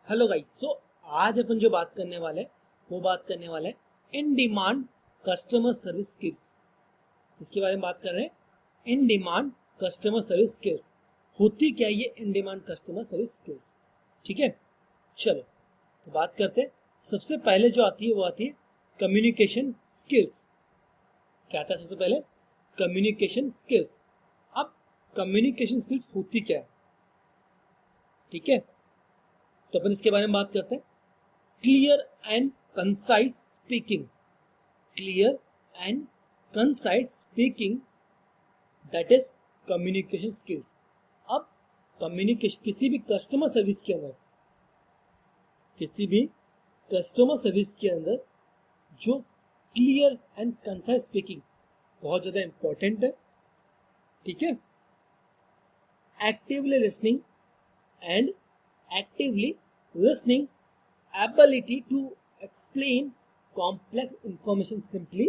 Hello guys. आज अपन जो बात करने वाले हैं वो बात करने वाले हैं इन डिमांड कस्टमर सर्विस स्किल्स। इसके बारे में बात कर रहे हैं। इन डिमांड कस्टमर सर्विस स्किल्स होती क्या है ये इन डिमांड कस्टमर सर्विस स्किल्स। ठीक है, चलो तो बात करते हैं। सबसे पहले जो आती है वो आती है कम्युनिकेशन स्किल्स। क्या आता है सबसे पहले? Communication skills. अब कम्युनिकेशन स्किल्स होती क्या है, ठीक है, तो अपन इसके बारे में बात करते हैं। Clear and concise speaking. Clear and concise speaking, that is communication skills. अब कम्युनिकेशन किसी भी कस्टमर सर्विस के अंदर, किसी भी कस्टमर सर्विस के अंदर जो क्लियर एंड कंसाइज स्पीकिंग बहुत ज्यादा इंपॉर्टेंट है। ठीक है, actively listening and actively listening, ability to explain complex information simply.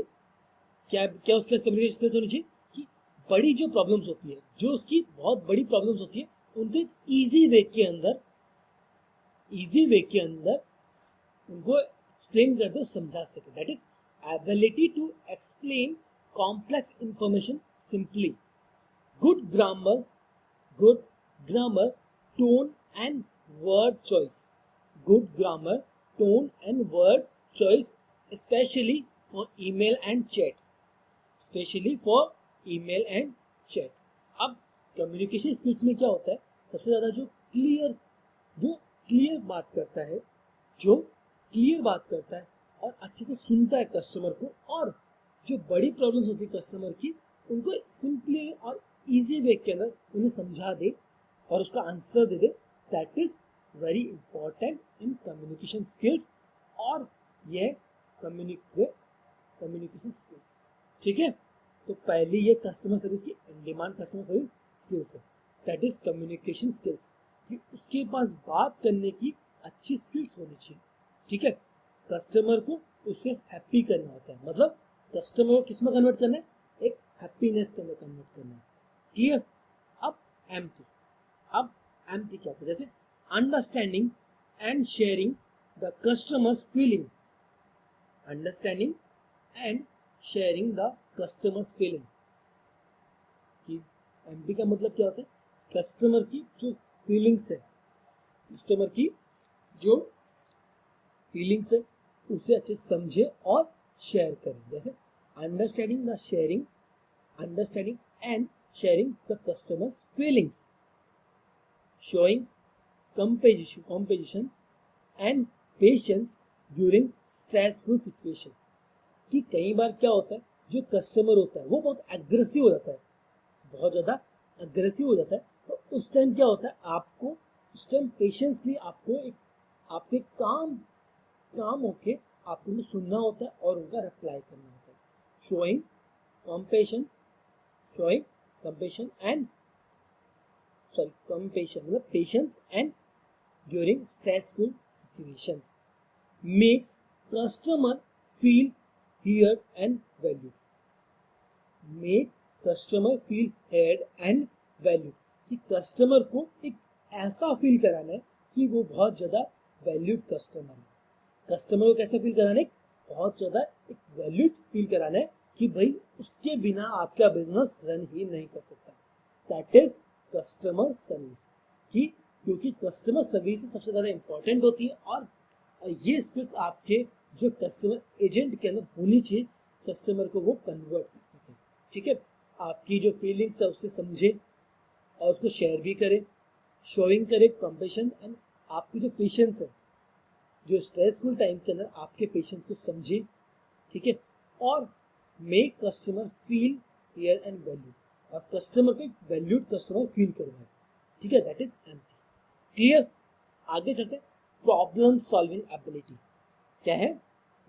क्या क्या उसके पास कम्युनिकेशन स्किल्स होनी चाहिए कि बड़ी जो प्रॉब्लम्स होती है, जो उसकी बहुत बड़ी प्रॉब्लम्स होती है, उनको एक इजी वे के अंदर उनको एक्सप्लेन कर दो, समझा सके। That is ability to explain complex information simply. Good grammar, good grammar, tone and word choice. Good grammar, tone and word choice, especially for email and chat. Especially for email and chat. अब communication skills में क्या होता है? सबसे ज्यादा जो clear बात करता है, जो क्लियर बात करता है और अच्छे से सुनता है कस्टमर को, और जो बड़ी प्रॉब्लम्स होती है कस्टमर की, उनको सिंपली और इजी वे के अंदर उन्हें समझा दे और उसका answer they they. That is very important in communication skills. और ये कम्युनिकेशन स्किल्स, ठीक है। तो पहली ये कस्टमर सर्विस की इन डिमांड कस्टमर सर्विस स्किल्स है, दैट इज कम्युनिकेशन स्किल्स, कि उसके पास बात करने की अच्छी स्किल्स होनी चाहिए। ठीक है, कस्टमर को उससे हैप्पी करना होता है, मतलब कस्टमर को किस में कन्वर्ट करना है? एक हैप्पीनेस के अंदर कन्वर्ट करना है। क्लियर? अब एम्प्टी, अब एम्प्टी क्या होता है? जैसे understanding and sharing the customers feeling. Understanding and sharing the customers feeling. कि एम्प्टी का मतलब क्या होता है? कस्टमर की जो फीलिंग्स है, कस्टमर की जो फीलिंग्स है उसे अच्छे से समझे और शेयर करें। जैसे understanding the sharing, understanding and sharing the customer feelings, showing compassion and patience during stressful situation। कि कई बार क्या होता है, जो कस्टमर होता है वो बहुत एग्रेसिव हो जाता है, बहुत ज्यादा एग्रेसिव हो जाता है। तो उस टाइम क्या होता है, आपको उस टाइम पेशेंसली आपके काम होके आपको उनको सुनना होता है और उनका रिप्लाई करना होता है। Showing compassion, showing compassion and compassion मतलब patience and during stressful situations makes customer feel heard and valued। make customer feel heard and valued, कि कस्टमर को एक ऐसा फील कराना है कि वो बहुत ज्यादा वैल्यूड कस्टमर है। कस्टमर को कैसा फील कराना है? बहुत ज्यादा एक वैल्यूड फील कराना है कि भाई उसके बिना आपका बिजनेस रन ही नहीं कर सकता। That is customer service. की क्योंकि कस्टमर सर्विस सबसे ज्यादा इंपॉर्टेंट होती है, और ये स्किल्स आपके जो कस्टमर एजेंट के अंदर होनी चाहिए, कस्टमर को वो कन्वर्ट कर सके। ठीक है, आपकी जो फीलिंग्स है उससे समझे और उसको शेयर भी करे, शोइंग करे कंपैशन, एंड आपकी जो पेशेंस है, जो स्ट्रेसफुल टाइम के अंदर आपके पेशेंस को समझे। ठीक है, और make customer feel here and valued, और कस्टमर को एक वैल्यूड कस्टमर फील करवाए। ठीक है, दैट इज एम्प्टी। क्लियर? आगे चलते हैं। प्रॉब्लम सॉल्विंग एबिलिटी क्या है?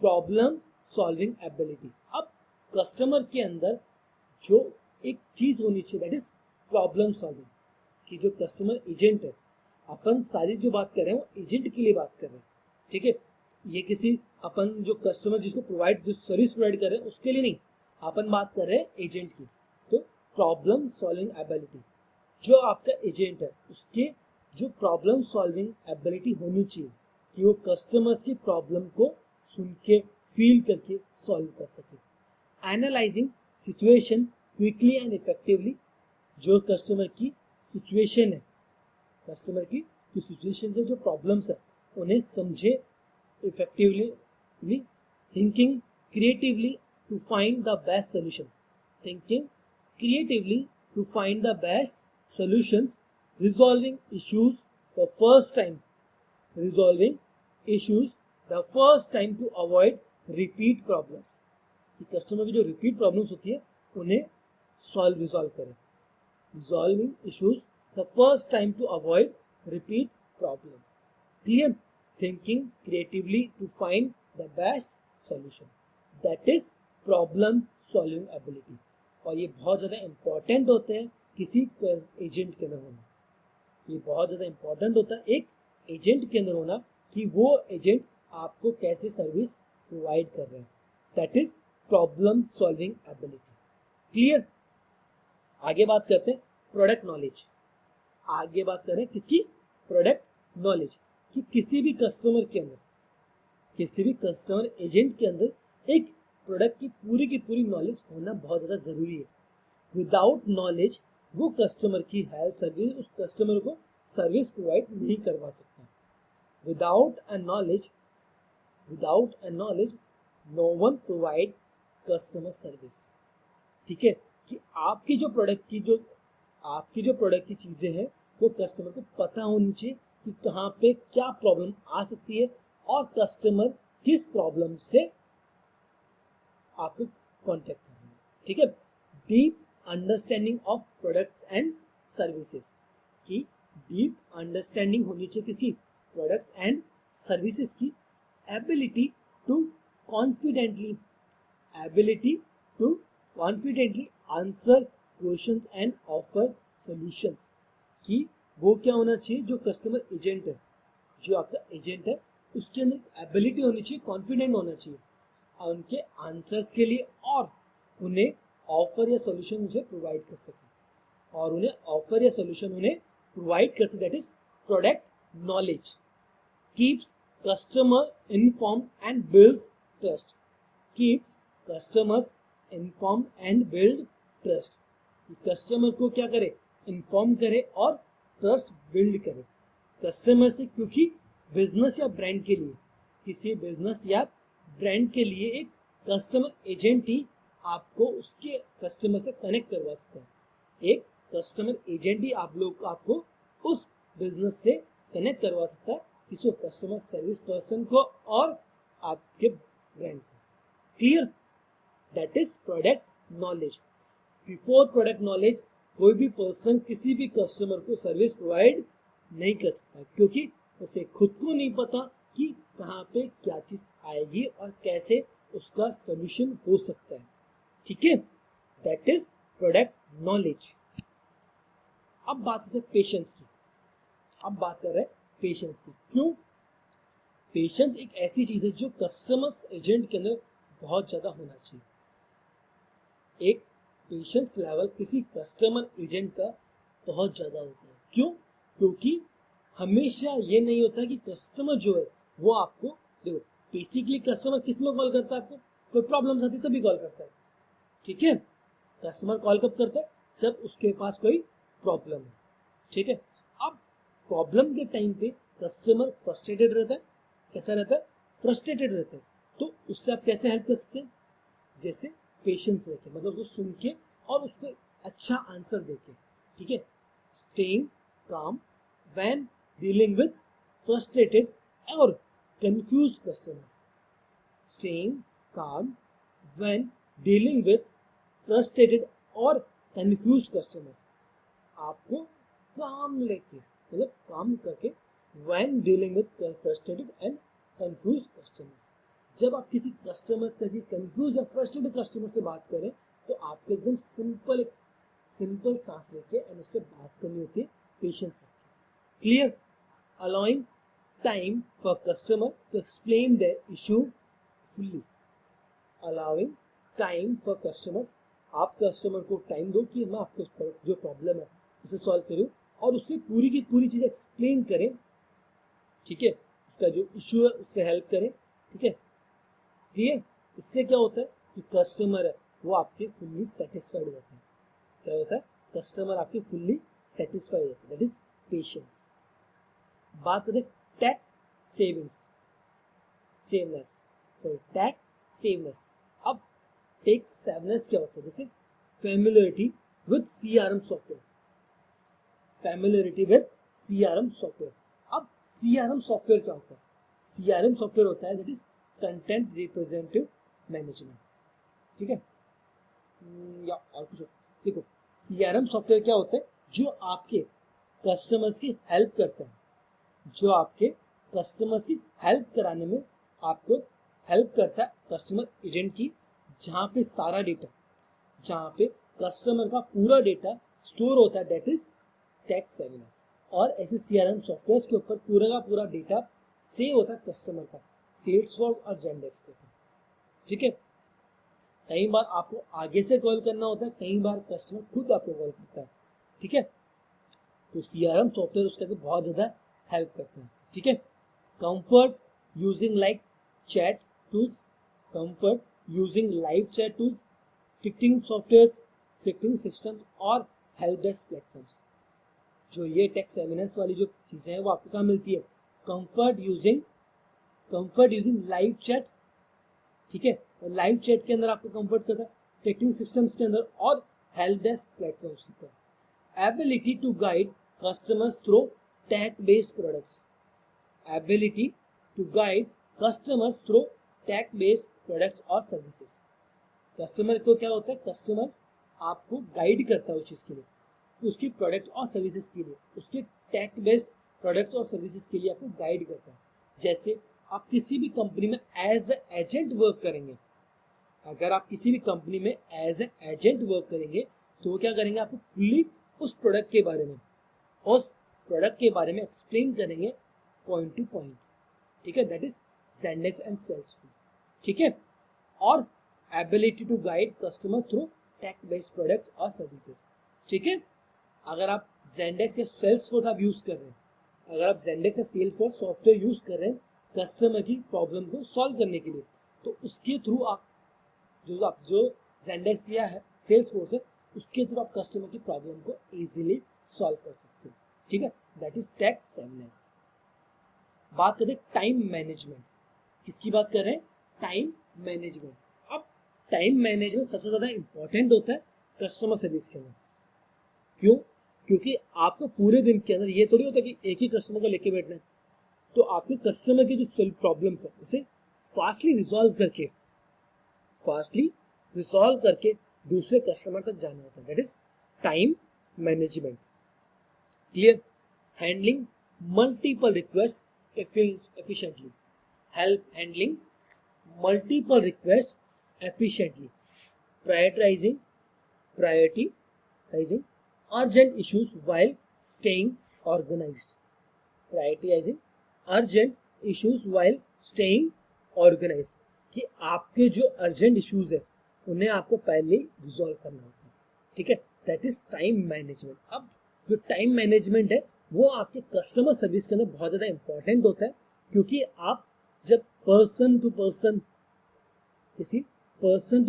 Problem solving ability. अब कस्टमर के अंदर जो एक चीज होनी चाहिए, दैट इज प्रॉब्लम सॉल्विंग। कि जो कस्टमर एजेंट है, अपन सारी जो बात कर रहे हैं वो एजेंट के लिए बात कर रहे हैं। ठीक है, ये किसी अपन जो कस्टमर जिसको जो सर्विस प्रोवाइड कर रहे हैं उसके लिए नहीं, अपन बात कर रहे हैं एजेंट की। तो प्रॉब्लम सॉल्विंग एबिलिटी, जो आपका एजेंट है उसके जो प्रॉब्लम सॉल्विंग एबिलिटी होनी चाहिए कि वो कस्टमर्स की प्रॉब्लम को सुन के फील करके सॉल्व कर सके। Analysing situation quickly and effectively, जो कस्टमर की सिचुएशन है, कस्टमर की जो सिचुएशन है, जो प्रॉब्लम्स है, उन्हें समझे effectively. Thinking creatively to find the best solution, thinking creatively to find the best solutions, resolving issues the first time, resolving issues the first time to avoid repeat problems, कि customer की जो repeat problems होती है उन्हें resolve करें। resolving issues the first time to avoid repeat problems, clear, thinking creatively to find the best solution, that is problem solving ability। और ये बहुत ज़्यादा इम्पॉर्टेंट होते हैं किसी एजेंट के अंदर होना, ये बहुत ज़्यादा इम्पॉर्टेंट होता है एक एजेंट के अंदर होना कि वो एजेंट आपको कैसे सर्विस प्रोवाइड कर रहे हैं, that is problem solving ability. Clear. आगे बात करते हैं प्रोडक्ट नॉलेज। आगे बात करें किसकी? प्रोडक्ट नॉलेज, कि किसी भी कस्टमर के अंदर, किसी भी कस्टमर एजेंट के अंदर एक प्रोडक्ट की पूरी नॉलेज होना बहुत ज़्यादा ज़रूरी है। विदाउट नॉलेज वो कस्टमर की हेल्प सर्विस, उस कस्टमर को सर्विस प्रोवाइड नहीं करवा सकता। Without a knowledge no one provide customer service. ठीक है, कि आपकी जो प्रोडक्ट की चीज़ें हैं वो कस्टमर को पता होनी चाहिए कि कहाँ पे क्या प्रॉब्लम आ सकती है और कस्टमर किस प्रॉब्लम से आपको कॉन्टेक्ट करना है। ठीक है, deep understanding of products and services, की डीप अंडरस्टैंडिंग होनी चाहिए किसकी? प्रोडक्ट्स एंड सर्विसेज की। Ability to confidently answer questions and offer solutions, कि वो क्या होना चाहिए? जो कस्टमर एजेंट है, जो आपका एजेंट है, उसके अंदर एबिलिटी होनी चाहिए, कॉन्फिडेंट होना चाहिए उनके आंसर्स के लिए, और उन्हें ऑफर या सॉल्यूशन उसे प्रोवाइड कर सके, और उन्हें ऑफर या सॉल्यूशन उन्हें प्रोवाइड कर सके, that is product knowledge. Keeps customer informed and builds trust, keeps customers informed and build trust, customer को क्या करे? इन्फॉर्म करे और ट्रस्ट बिल्ड करे कस्टमर से, क्योंकि बिजनेस या ब्रांड के लिए, किसी बिजनेस या ब्रांड के लिए एक कस्टमर एजेंट ही आपको उसके कस्टमर से कनेक्ट करवा सकता है। एक कस्टमर एजेंट ही आपको उस बिजनेस से कनेक्ट करवा सकता है, किसी कस्टमर सर्विस पर्सन को और आपके ब्रांड को। Clear, that is product knowledge. Before product knowledge कोई भी पर्सन किसी भी कस्टमर को सर्विस प्रोवाइड नहीं कर सकता, क्योंकि उसे खुद को नहीं पता कि कहाँ पे क्या चीज आएगी और कैसे उसका सॉल्यूशन हो सकता है। ठीक है, दैट इज प्रोडक्ट नॉलेज। अब बात करते हैं पेशेंस की। अब बात कर रहे हैं पेशेंस की। क्यों? पेशेंस एक ऐसी चीज है जो कस्टमर एजेंट के अंदर बहुत ज्यादा होना चाहिए। एक पेशेंस लेवल किसी कस्टमर एजेंट का बहुत ज्यादा होता है। क्यों? क्योंकि हमेशा ये नहीं होता कि कस्टमर जो है वो आपको, देखो बेसिकली कस्टमर किस में कॉल करता है? आपको कोई प्रॉब्लम आती है तभी कॉल करता है। ठीक है, कस्टमर कॉल कब करता है? जब उसके पास कोई प्रॉब्लम है। ठीक है, अब प्रॉब्लम के टाइम पे कस्टमर फ्रस्ट्रेटेड रहता है। कैसा रहता है? फ्रस्ट्रेटेड रहता है। तो उससे आप कैसे हेल्प कर सकते हैं? जैसे पेशेंस रखे, मतलब उसको सुन के और उसको अच्छा आंसर देके। ठीक है, स्टेइंग काम व्हेन डीलिंग विद फ्रस्ट्रेटेड और कंफ्यूज्ड कस्टमर्स, स्टेइंग काम व्हेन डीलिंग विद फ्रस्ट्रेटेड और कंफ्यूज्ड कस्टमर्स, आपको काम लेके, मतलब काम करके, when dealing with frustrated and confused customers, जब आप किसी कंफ्यूज या फ्रस्ट्रेटेड कस्टमर से बात करें तो आपको एकदम सिंपल सांस लेके एंड उससे बात करनी होती है, पेशेंस रखिए। Clear, allowing time for customer to explain their issue fully, allowing time for customer, आप कस्टमर को टाइम दो कि मैं आपको जो प्रॉब्लम है उसे सॉल्व करूँ और उससे पूरी की पूरी चीज़ एक्सप्लेन करें, ठीक है, उसका जो इशू है उससे हेल्प करें, ठीक है, क्लियर। इससे क्या होता है कि कस्टमर है वो आपके फुल्ली सेटिस्फाइड होते हैं। क्या होता है, कस्टमर आपके फुल्ली सेटिस्फाइड होते हैं, दैट इज पेशेंस। बात करें टैक सेविंग्स, सेवनेस, सॉरी टैक सेवनेस। अब टेक सेवनेस क्या होता है, जैसे familiarity with CRM software, familiarity with CRM software. अब सीआरएम सॉफ्टवेयर क्या होता है, सीआरएम सॉफ्टवेयर होता है that is content representative management, ठीक है। या और कुछ देखो, सीआरएम सॉफ्टवेयर क्या होता है, जो आपके कस्टमर्स की हेल्प करता है, जो आपके कस्टमर्स की हेल्प कराने में आपको हेल्प करता है, कस्टमर एजेंट की, जहाँ पे सारा डेटा, जहाँ पे कस्टमर का पूरा डेटा स्टोर होता है, दैट इज टैक सेवनेस। और ऐसे सीआरएम सॉफ्टवेयर के ऊपर पूरा का पूरा डेटा सेव होता है कस्टमर का, सेल्सफोर्स और जेंडेक्स के ऊपर, ठीक है। कई बार आपको आगे से कॉल करना होता है, कई बार कस्टमर खुद आपको कॉल करता है, ठीक है। तो सीआरएम सॉफ्टवेयर उसके लिए बहुत ज़्यादा हेल्प करते हैं, ठीक है। Comfort using like chat tools, comfort using live chat tools, ticketing software, ticketing system और हेल्प डेस्क प्लेटफॉर्म्स। जो ये टैक्स एविडेंस वाली जो चीज़ें हैं वो आपको कहाँ मिलती है, कंफर्ट यूजिंग लाइव चैट, ठीक है, और लाइव चैट के अंदर आपको कंफर्ट करता है, टिकटिंग सिस्टम्स के अंदर और हेल्प डेस्क प्लेटफॉर्म्स के ऊपर। Ability to guide customers through tag based products, ability to guide customers through tag based products और सर्विसेज। कस्टमर को क्या होता है, कस्टमर आपको गाइड करता है उस चीज़ के लिए, उसकी प्रोडक्ट और सर्विसेज के लिए, उसके टैग बेस्ड प्रोडक्ट्स और सर्विसेज के लिए आपको गाइड करता है। जैसे आप किसी भी कंपनी में एज एजेंट वर्क करेंगे, अगर आप किसी भी कंपनी में एज एजेंट वर्क करेंगे तो वो क्या करेंगे, आपको फुल्ली उस प्रोडक्ट के बारे में एक्सप्लेन करेंगे पॉइंट टू पॉइंट, ठीक है, that is Zendesk and Salesforce, ठीक है। और ability to guide customer through tag based product और सर्विसेज, ठीक है। अगर आप ज़ेंडेक्स या सेल्सफोर्स आप यूज कर रहे हैं, अगर आप ज़ेंडेक्स या सेल्सफोर्स सॉफ्टवेयर यूज कर रहे हैं कस्टमर की प्रॉब्लम को सॉल्व करने के लिए, तो उसके थ्रू आप जो ज़ेंडेक्स या सेल्सफोर्स है उसके थ्रू आप कस्टमर की प्रॉब्लम को इजीली सॉल्व कर सकते हो, ठीक है, दैट इज टैग सेवनेस। बात करें टाइम मैनेजमेंट, किसकी बात कर रहे हैं, टाइम मैनेजमेंट। अब टाइम मैनेजमेंट सबसे ज्यादा इंपॉर्टेंट होता है कस्टमर सर्विस के अंदर। क्यों, क्योंकि आपको पूरे दिन के अंदर ये थोड़ी होता कि एक ही कस्टमर को लेके बैठना है, तो आपके कस्टमर की जो प्रॉब्लम्स है उसे फास्टली रिजॉल्व करके दूसरे कस्टमर तक जाना होता है, that is time management, clear. Handling multiple request efficiently, help handling multiple requests efficiently, prioritizing urgent issues while staying organized, prioritizing urgent issues while staying organized, कि आपके जो अर्जेंट इश्यूज है उन्हें आपको पहले रिजॉल्व करना होता है, ठीक है, दैट इज टाइम मैनेजमेंट। अब जो टाइम मैनेजमेंट है वो आपके कस्टमर सर्विस के अंदर बहुत ज़्यादा इंपॉर्टेंट होता है, क्योंकि आप जब पर्सन टू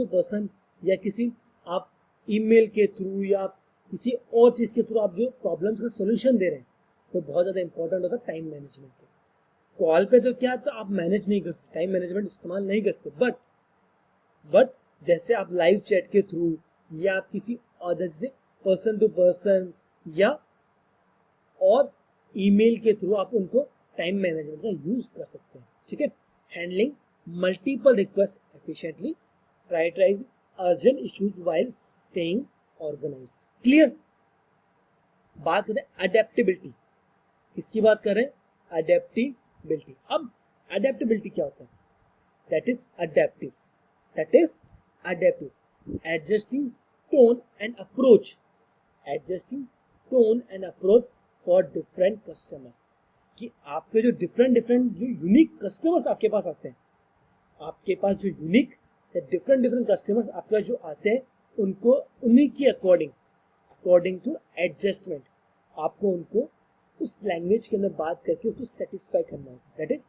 पर्सन या किसी आप ईमेल के थ्रू या किसी और चीज़ के थ्रू आप जो प्रॉब्लम्स का सोल्यूशन दे रहे हैं तो बहुत ज़्यादा इंपॉर्टेंट होता है टाइम मैनेजमेंट। कॉल पे तो क्या तो आप मैनेज नहीं कर सकते, टाइम मैनेजमेंट इस्तेमाल नहीं कर सकते, बट जैसे आप लाइव चैट के थ्रू या आप किसी अदर से पर्सन टू पर्सन या और ईमेल के थ्रू आप उनको टाइम मैनेजमेंट का यूज कर सकते हैं, ठीक है। Handling multiple request efficiently, prioritise urgent issues while staying organised, clear. बात करें अडेप्टेबिलिटी, किसकी बात कर रहे हैं, अडेप्टेबिलिटी। अब अडेप्टेबिलिटी क्या होता है, that is adaptive, adjusting tone and approach for different customers, कि आपके जो डिफरेंट जो यूनिक कस्टमर्स आपके पास आते हैं, आपके पास जो यूनिक या डिफरेंट कस्टमर्स आपके जो आते हैं उनको उन्हीं की अकॉर्डिंग टू एडजस्टमेंट आपको उनको उस लैंग्वेज के अंदर बात करके उसको सेटिस्फाई करना होता है। That is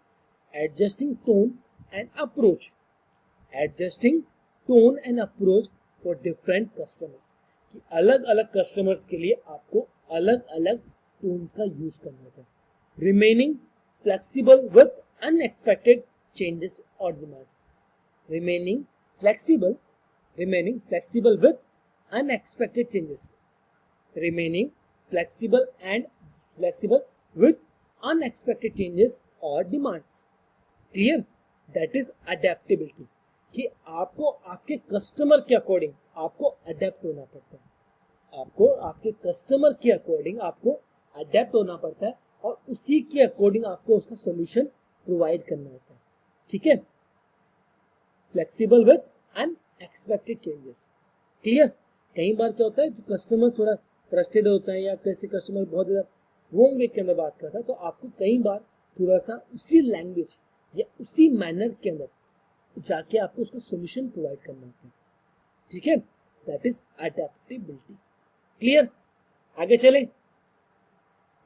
adjusting tone and approach, adjusting tone and approach for different customers, कि अलग अलग कस्टमर्स के लिए आपको अलग अलग टोन का यूज करना होता है। Remaining flexible with unexpected changes और demands, remaining flexible with unexpected changes, remaining flexible with unexpected changes or demands. Clear? That is adaptability, कि आपको आपके कस्टमर के अकॉर्डिंग आपको अडेप्ट होना पड़ता है, आपको आपके कस्टमर के अकॉर्डिंग आपको अडेप्ट होना पड़ता है और उसी के अकॉर्डिंग आपको उसका सॉल्यूशन प्रोवाइड करना होता है। ठीक है, flexible with unexpected changes. Clear? कई बार क्या होता है, जो कस्टमर थोड़ा फ्रस्ट्रेटेड होता है या कैसे कस्टमर बहुत ज्यादा रॉन्ग वे के अंदर बात करता है, तो आपको कई बार थोड़ा सा उसी लैंग्वेज या उसी मैनर के अंदर जाके आपको उसका सॉल्यूशन प्रोवाइड करना होता है। ठीक है, दैट इज अडेप्टेबिलिटी। क्लियर? आगे चले,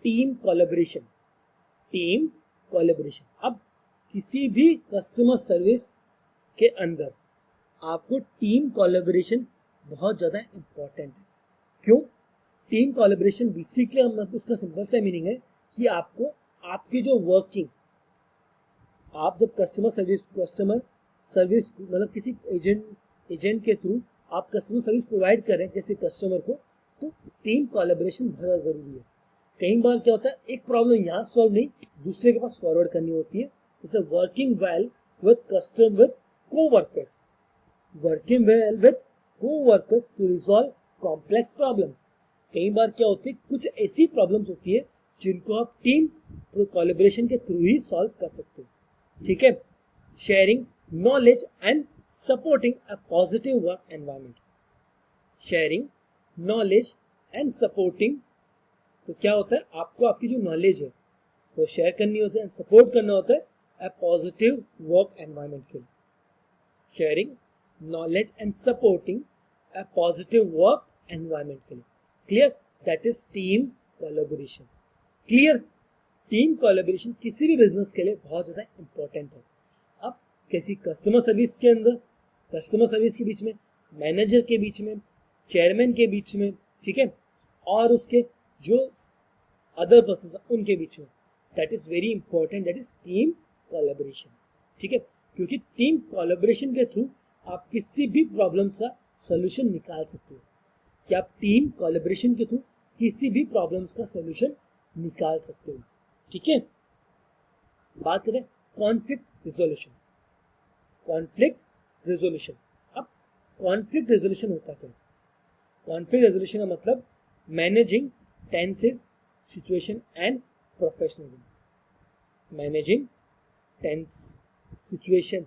टीम कोलैबोरेशन। टीम कोलैबोरेशन, अब किसी भी कस्टमर सर्विस के अंदर आपको टीम कोलैबोरेशन बहुत ज्यादा इंपॉर्टेंट है। क्यों? टीम कोलैबोरेशन बेसिकली हम उसका सिंपल सा मीनिंग है कि आपको आपकी जो वर्किंग, आप जब कस्टमर सर्विस मतलब किसी एजेंट के थ्रू आप कस्टमर सर्विस प्रोवाइड कर रहे हैं जैसे कस्टमर को, तो टीम कोलैबोरेशन बहुत ज्यादा जरूरी है। कई बार क्या होता है, एक प्रॉब्लम यहाँ सॉल्व नहीं दूसरे के पास फॉरवर्ड करनी होती है। जैसे working well with co-workers, working well with co-workers to resolve complex problems। कई बार क्या होती है, कुछ ऐसी प्रॉब्लम्स होती है जिनको आप टीम कोलैबोरेशन के थ्रू ही सॉल्व कर सकते हो। ठीक है, sharing knowledge and supporting a positive work environment. Sharing knowledge and supporting, तो क्या होता है, आपको आपकी जो नॉलेज है वो शेयर करनी होती है, सपोर्ट करना होता है अ पॉजिटिव वर्क एनवायरनमेंट के लिए। Sharing knowledge and supporting a positive work environment के लिए। Clear? That is team collaboration. Clear? Team collaboration किसी भी बिजनेस के लिए बहुत ज्यादा इंपॉर्टेंट है। अब किसी कस्टमर सर्विस के अंदर, कस्टमर सर्विस के बीच में, मैनेजर के बीच में, चेयरमैन के बीच में, ठीक है, और उसके जो अदर पर्सन उनके बीच में, that is very important, that is team collaboration. ठीक है, क्योंकि टीम कोलैबोरेशन के थ्रू आप किसी भी प्रॉब्लम्स का सॉल्यूशन निकाल सकते हो, कि आप टीम कोलैबोरेशन के थ्रू किसी भी प्रॉब्लम्स का सॉल्यूशन निकाल सकते हो। ठीक है, बात करें कॉन्फ्लिक्ट रिजोल्यूशन। कॉन्फ्लिक्ट रिजोल्यूशन, अब कॉन्फ्लिक्ट रिजोल्यूशन होता क्या है? कॉन्फ्लिक्ट रिजोल्यूशन का मतलब managing tenses, situation and professionalism. Managing tense, situation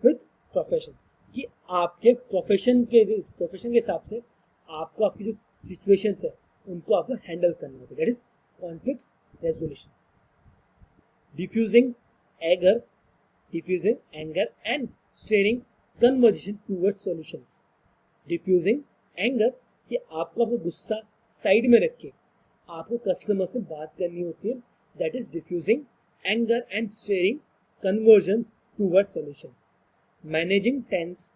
with profession, कि आपके प्रोफेशन के हिसाब से आपको आपकी जो सिचुएशंस है उनको आपको हैंडल करना होता है। That is conflict resolution. Defusing anger and steering conversation towards solutions. Defusing anger, कि आपको अपना गुस्सा साइड में रख के आपको कस्टमर से बात करनी होती है। That is defusing anger and steering conversion towards solution. Managing tense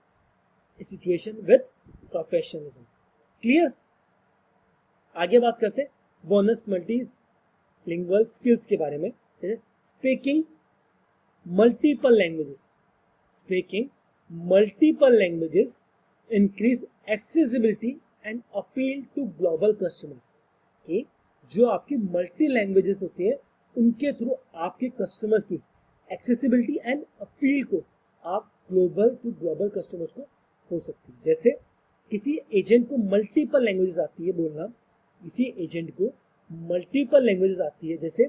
situation with professionalism. Clear? आगे बात करते हैं बोनस मल्टीलिंगुअल स्किल्स के बारे में। Speaking multiple languages, speaking multiple languages increase accessibility and appeal to global customers. कि जो आपकी मल्टी लैंग्वेजेस होती है उनके थ्रू आपके कस्टमर की एक्सेसिबिलिटी एंड अपील को आप ग्लोबल टू ग्लोबल कस्टमर्स को हो सकती है। जैसे किसी एजेंट को मल्टीपल लैंग्वेजेस आती है बोलना, किसी एजेंट को मल्टीपल लैंग्वेजेस आती है, जैसे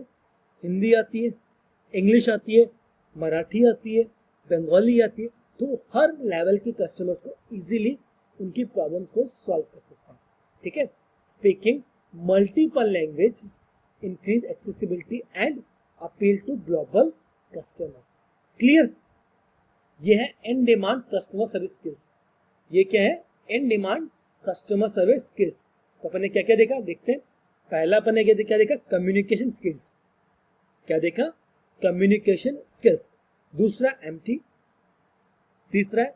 हिंदी आती है, इंग्लिश आती है, मराठी आती है, बंगाली आती है, तो हर लेवल के कस्टमर को इजीली उनकी प्रॉब्लम्स को सॉल्व कर सकता है। ठीक है, speaking multiple language increase accessibility and appeal to global customers. Clear? ये है in demand customer service skills. ये क्या है? In demand customer service skills. तो अपन ने क्या क्या देखा, देखते हैं। पहला अपन ने क्या देखा, कम्युनिकेशन स्किल्स, क्या देखा, कम्युनिकेशन स्किल्स। दूसरा एम्प्टी, तीसरा है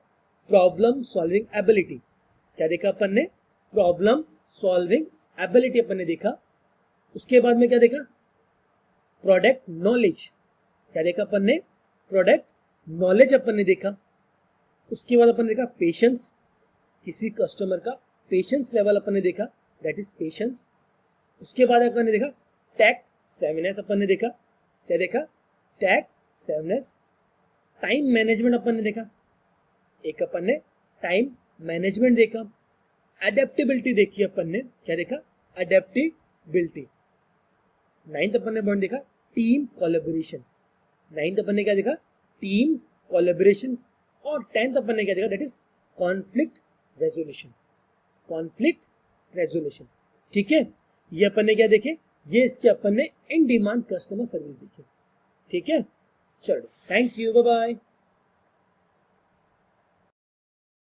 प्रॉब्लम सॉल्विंग एबिलिटी, क्या देखा अपन ने, प्रॉब्लम सॉल्विंग एबिलिटी अपन ने देखा। उसके बाद में क्या देखा, प्रोडक्ट नॉलेज, क्या देखा अपन ने, प्रोडक्ट नॉलेज अपन ने देखा। उसके बाद अपन ने देखा पेशेंस, किसी कस्टमर का पेशेंस लेवल अपन ने देखा, दैट इज पेशेंस। उसके बाद अपन ने देखा टैक्ट सेवनेस अपन ने देखा, क्या देखा, टैक्ट सेवनेस। टाइम मैनेजमेंट अपन ने देखा, एक अपन ने टाइम मैनेजमेंट देखा। एडेप्टेबिलिटी देखी अपन ने, क्या देखा, एडेप्टेबिलिटी। नाइन्थ अपन ने पॉइंट देखा टीम कोलैबोरेशन, नाइन्थ अपन ने क्या देखा, टीम कोलैबोरेशन। और 10th अपन ने क्या देखा, that is conflict resolution, conflict resolution. ठीक है, ये अपन ने क्या देखे, ये इसके अपन ने इन डिमांड कस्टमर सर्विस देखे। ठीक है, चलो थैंक यू, बाय बाय।